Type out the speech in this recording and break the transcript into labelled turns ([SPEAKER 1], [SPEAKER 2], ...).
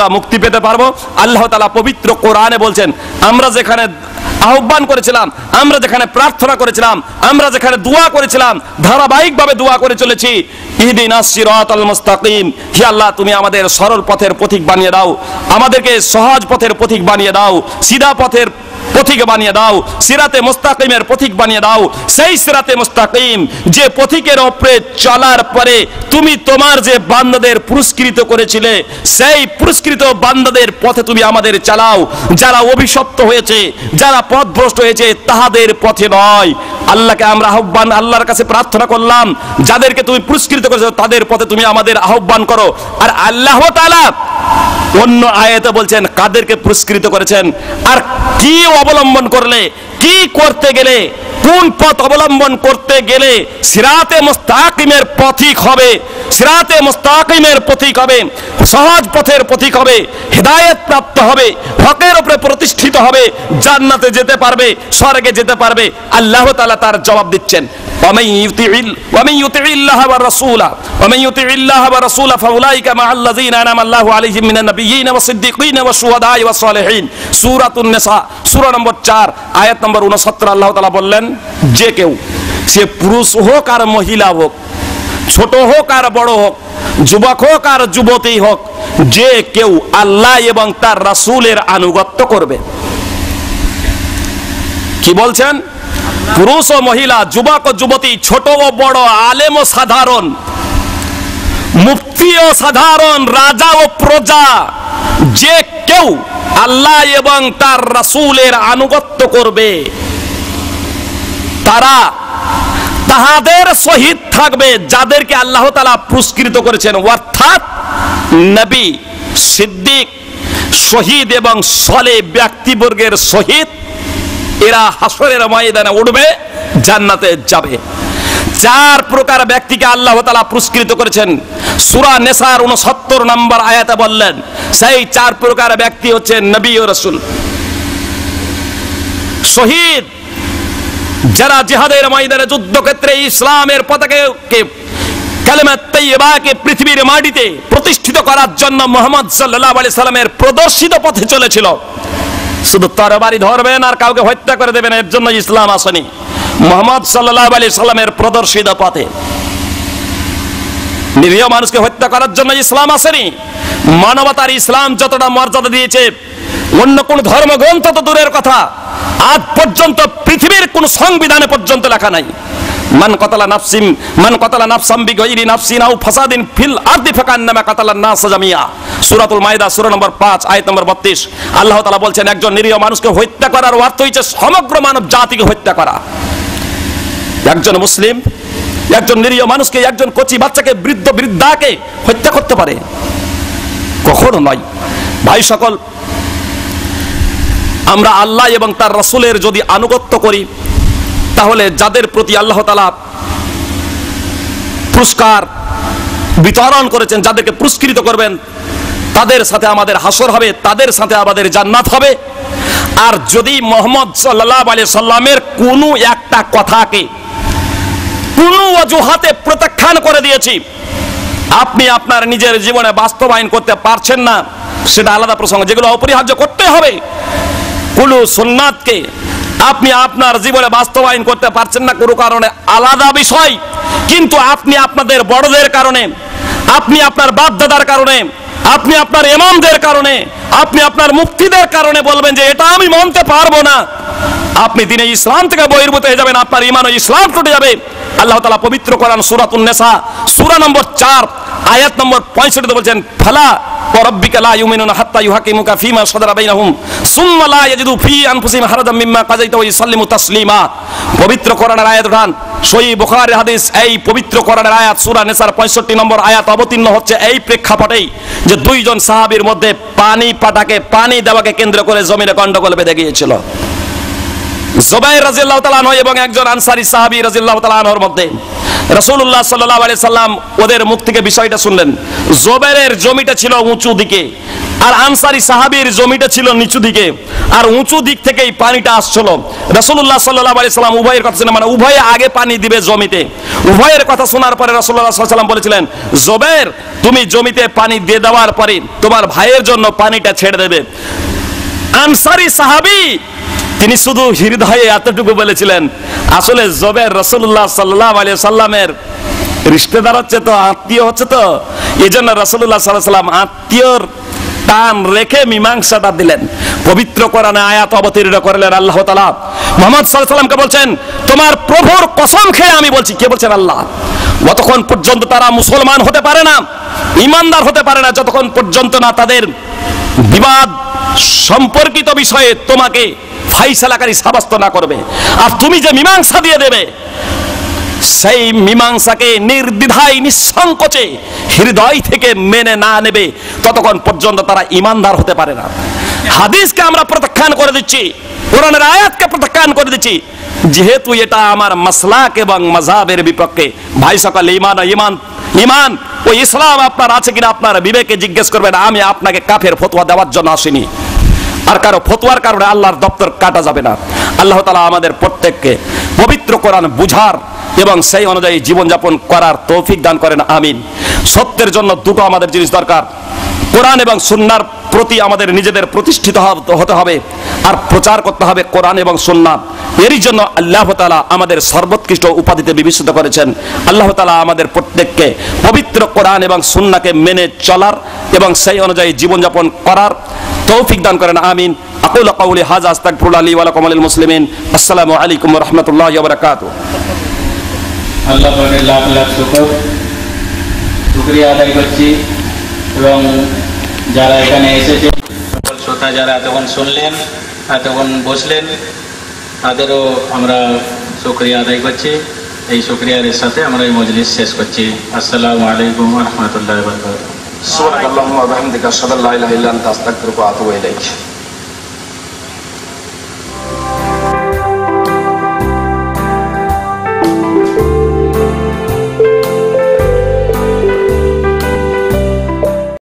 [SPEAKER 1] আমরা মুক্তি পেতে পারবো। আল্লাহ তাআলা পবিত্র কোরআনে বলছেন, আমরা যেখানে আহ্বান করেছিলাম, আমরা যেখানে প্রার্থনা করেছিলাম, আমরা যেখানে দোয়া করেছিলাম, ধারাবাহিকভাবে দোয়া করে চলেছি, ইহদিনাস সিরাতাল মুস্তাকিম, হে আল্লাহ তুমি আমাদের সরল পথের পথিক বানিয়ে দাও, আমাদেরকে সহজ পথের পথিক বানিয়ে দাও, সিধা পথের পথিক বানিয়ে দাও, সিরাতে মুস্তাকিমের পথিক বানিয়ে দাও। সেই সিরাতে মুস্তাকিম যে পথিকের উপরে চলার পরে তুমি তোমার যে বান্দাদের পুরস্কৃত করেছিলে, সেই পুরস্কৃত বান্দাদের পথে তুমি আমাদের চালাও। যারা অভিশপ্ত হয়েছে, যারা পথভ্রষ্ট হয়েছে, তাহাদের পথে নয়। আল্লাহকে আমরা আহ্বান, আল্লাহর কাছে প্রার্থনা করলাম, যাদেরকে তুমি পুরস্কৃত করেছো তাদের পথে তুমি আমাদের আহ্বান করো। আর আল্লাহ তাআলা অন্য আয়াতে বলছেন কাদেরকে পুরস্কৃত করেছেন, আর কি অবলম্বন করলে, কি করতে গেলে, কোন পথ অবলম্বন করতে গেলে সিরাতে মুস্তাকিমের পথিক হবে, সিরাতে মুস্তাকিমের পথিক হবে, সহজ পথের পথিক হবে, হেদায়েত প্রাপ্ত হবে, হকের উপরে প্রতিষ্ঠিত হবে, জান্নাতে যেতে পারবে, স্বর্গে যেতে পারবে। আল্লাহ তাআলা তার জবাব দিচ্ছেন, ومن يطع الله ورسوله فاولئك مع الذين انعم الله عليهم من النبيين والصديقين والشهداء والصالحين। সূরাতুন নিসা সূরা নম্বর 4 আয়াত নম্বর 69 আল্লাহ তাআলা বললেন, যে কেউ, সে পুরুষ হোক আর মহিলা হোক, ছোট হোক আর বড় হোক, যুবক হোক আর যুবতী হোক, যে কেউ আল্লাহ এবং তার রাসূলের আনুগত্য করবে। কি বলছেন? পুরুষ ও মহিলা, যুবক ও যুবতী, ছোট ও বড়, আলেম ও সাধারণ, মুফতি ও সাধারণ, রাজা ও প্রজা, যে কেউ আল্লাহ এবং তার রাসূলের আনুগত্য করবে, তারা তাহাদের সহিত থাকবে যাদেরকে আল্লাহ তাআলা পুরস্কৃত করেছেন, অর্থাৎ নবী, সিদ্দিক, শহীদ এবং সালেহ ব্যক্তিবর্গের সহিত এরা হাসরের ময়দানে উঠবে, জান্নাতে যাবে। চার প্রকার ব্যক্তিকে আল্লাহ তাআলা পুরস্কৃত করেছেন। সূরা নিসার 69 নম্বর আয়াতে বললেন, সেই চার প্রকার ব্যক্তি হচ্ছে নবী ও রাসূল, শহীদ, যারা জিহাদের ময়দানে যুদ্ধক্ষেত্রে ইসলামের পতাকাকে, কালেমা তাইয়্যিবাকে পৃথিবীর মাটিতে প্রতিষ্ঠিত করার জন্য মুহাম্মদ সাল্লাল্লাহু আলাইহি সাল্লামের প্রদর্শিত পথে চলেছিল। শুধু তরবারি ধরবেন আর কাউকে হত্যা করে দেবেন, এর জন্য ইসলাম আসেনি। মুহাম্মদ সাল্লাল্লাহু আলাইহি সাল্লামের প্রদর্শিত পথে নিরীহ মানুষকে হত্যা করার জন্য ইসলাম আসেনি। মানবতার ইসলাম যতটা মর্যাদা দিয়েছে, অন্য কোন ধর্মগ্রন্থ তো দূরের কথা, আজ পর্যন্ত পৃথিবীর কোন সংবিধানে পর্যন্ত লেখা নাই মান কতালা নাফসাম বিগাইরি নাফসিন আও ফাসাদিন ফিল আরদি ফাকান্নামা কাতালান নাস জামিয়া। সূরাতুল মাইদা সূরা নম্বর 5 আয়াত নম্বর 32 আল্লাহ তাআলা বলছেন, একজন নিরীহ মানুষকে হত্যা করার অর্থ হচ্ছে সমগ্র মানব জাতিকে হত্যা করা। একজন মুসলিম একজন নিরীহ মানুষকে, একজন কচি বাচ্চাকে, বৃদ্ধ বৃদ্ধাকে হত্যা করতে পারে? কখনো নয়। ভাই সকল, আমরা আল্লাহ এবং তার রাসূলের যদি আনুগত্য করি, তাহলে যাদের প্রতি আল্লাহ তাআলা পুরস্কার বিতরণ করেছেন, যাদেরকে পুরস্কৃত করবেন, তাদের সাথে আমাদের হাসর হবে, তাদের সাথে আমাদের জান্নাত হবে। আর যদি মুহাম্মদ সাল্লাল্লাহু আলাইহি সাল্লামের কোনো একটা কথাকে কোনো অজুহাতে প্রত্যাখ্যান করে দিয়েছি, আপনি আপনার নিজের জীবনে বাস্তবায়ন করতে পারছেন না, সেটা আলাদা প্রসঙ্গ। যেগুলো অপরিহার্য করতে হবে, কুলু সুন্নাতকে আপনি আপনার জীবনে বাস্তবায়ন করতে পারছেন না কোনো কারণে, আলাদা বিষয়। কিন্তু আপনি আপনাদের বড়দের কারণে, আপনি আপনার বাপ দাদার কারণে, আপনি আপনার ইমামদের কারণে, আপনি আপনার মুফতিদের কারণে বলবেন যে এটা আমি মানতে পারবো না, আপনি দিনে ইসলাম থেকে বহির্ভূত হয়ে যাবেন, আপনার ঈমান ও ইসলাম টুটে যাবে। আল্লাহ তাআলা পবিত্র কোরআন সূরাতুন নিসা সূরা নম্বর 4 আয়াত নম্বর 65 তে বলছেন, ফালা ওয়ারাব্বিকা লা ইউমিনুনা হাত্তা ইউহাকিমুকা ফীমা শাজারা বাইনাহুম সুম্মা লা ইয়াজিদু ফী আনফুসিহিম হারাজাম মিম্মা কাযাইতা ওয়া ইউসাল্লিমু তাসলিমা। পবিত্র কোরআনের আয়াত উঠান, সহিহ বুখারীর হাদিস। এই পবিত্র কোরআনের আয়াত সূরা নিসার 65 নম্বর আয়াত অবতীর্ণ হচ্ছে এই প্রেক্ষাপটেই যে দুইজন সাহাবীর মধ্যে পানি দেওয়াকে কেন্দ্র করে জমিনে গন্ডগোল বেঁধে গিয়েছিল। জুবাইর রাদিয়াল্লাহু তাআলা আনহু এবং একজন আনসারী সাহাবী রাদিয়াল্লাহু তাআলা আনহুর মধ্যে রাসূলুল্লাহ সাল্লাল্লাহু আলাইহি সাল্লাম ওদের মুখ থেকে বিষয়টা শুনলেন। জুবাইরের জমিটা ছিল উঁচু দিকে, আর আনসারী সাহাবীর জমিটা ছিল নিচু দিকে, আর উঁচু দিক থেকেই পানিটা আসছিল। রাসূলুল্লাহ সাল্লাল্লাহু আলাইহি সাল্লাম উভয়ের কথা শুনে, মানে উভয়ে আগে পানি দিবে জমিতে। উভয়ের কথা শোনার পরে রাসূলুল্লাহ সাল্লাল্লাহু আলাইহি সাল্লাম বলেছিলেন, জুবাইর তুমি জমিতে পানি দিয়ে দেওয়ার পরে তোমার ভাইয়ের জন্য পানিটা ছেড়ে দেবে। আনসারী সাহাবী তিনি শুধু হৃদয়ে এতটুকু বলেছিলেন, আসলে জুবাইর রাসূলুল্লাহ সাল্লাল্লাহু আলাইহি সাল্লামের রিশতেদার হচ্ছে তো, আত্মীয় হচ্ছে তো, এজন্য রাসূলুল্লাহ সাল্লাল্লাহু আলাইহি সাল্লাম আত্মীয়র টান রেখে মীমাংসাটা দিলেন। পবিত্র কোরআনে আয়াত অবতীর্ণ করলেন আল্লাহ তাআলা মুহাম্মদ সাল্লাল্লাহু আলাইহি সাল্লামকে বলছেন, তোমার প্রভুর কসম খেয়ে আমি বলছি। কে বলছেন? আল্লাহ। যতক্ষণ পর্যন্ত তারা মুসলমান হতে পারে না, ঈমানদার হতে পারে না, যতক্ষণ পর্যন্ত না তাদের বিবাদ সম্পর্কিত বিষয়ে তোমাকে ফাইসালাকারী সাব্যস্ত না করবে, আর তুমি যে মীমাংসা দিয়ে দেবে সেই মীমাংসাকে নির্দ্বিধায় নিঃসংকোচে হৃদয় থেকে মেনে না নেবে, ততক্ষণ পর্যন্ত তারা ঈমানদার হতে পারে না। হাদিসকে আমরা প্রত্যাখ্যান করে দিচ্ছি, কোরআনের আয়াতকে প্রত্যাখ্যান করে দিচ্ছি, যেহেতু এটা আমার মাসলাক এবং মাযহাবের বিপক্ষে। ভাই সকল, ঈমান ও ইসলাম আপনার আছে কিনা আপনার বিবেকে জিজ্ঞেস করবেন। আমি আপনাকে কাফের ফতোয়া দেওয়ার জন্য আসিনি, আর কারো ফতোয়ার কারণে আল্লাহর দপ্তর কাটা যাবে না। আল্লাহ তাআলা আমাদের প্রত্যেককে পবিত্র কোরআন বুঝার এবং সেই অনুযায়ী জীবনযাপন করার তৌফিক দান করেন, আমিন। সত্যের জন্য দুটো আমাদের জিনিস দরকার, কোরআন এবং সুন্নাহর প্রতি আমাদের নিজেদের প্রতিষ্ঠিত হতে হবে, আর প্রচার করতে হবে কোরআন এবং সুন্নাহ। এরই জন্য আল্লাহ তাআলা আমাদের সর্বোৎকৃষ্ট উপাধিতে বিভূষিত করেছেন। আল্লাহ তাআলা আমাদের প্রত্যেককে পবিত্র কোরআন এবং সুন্নাহকে মেনে চলার এবং সেই অনুযায়ী জীবনযাপন করার তৌফিক দান করেন, আমিন। আকুলু কাউলি হাযা আস্তাগফিরুল্লাহ লি ওয়া লাকুম ওয়া লিল মুসলিমিন। আসসালামু আলাইকুম ওয়া রাহমাতুল্লাহি ওয়া বারাকাতুহু।
[SPEAKER 2] আল্লাহ পাকের লাখ লাখ শুকরিয়া আদায় করছি, এবং যারা এখানে এসেছে সকল শ্রোতা যারা এতক্ষণ শুনলেন, এতক্ষণ বসলেন, তাদেরও আমরা শুকরিয়া আদায় করছি। এই শুকরিয়ার সাথে আমরা এই মজলিস শেষ করছি। আসসালামু আলাইকুম ওয়া রাহমাতুল্লাহি ওয়া বারাকাতুহু।
[SPEAKER 1] সুবহানাল্লাহি ওয়া বিহামদিহি আশহাদু আল্লা ইলাহা ইল্লা আনতা আস্তাগফিরুকা ওয়া আতুবু ইলাইক।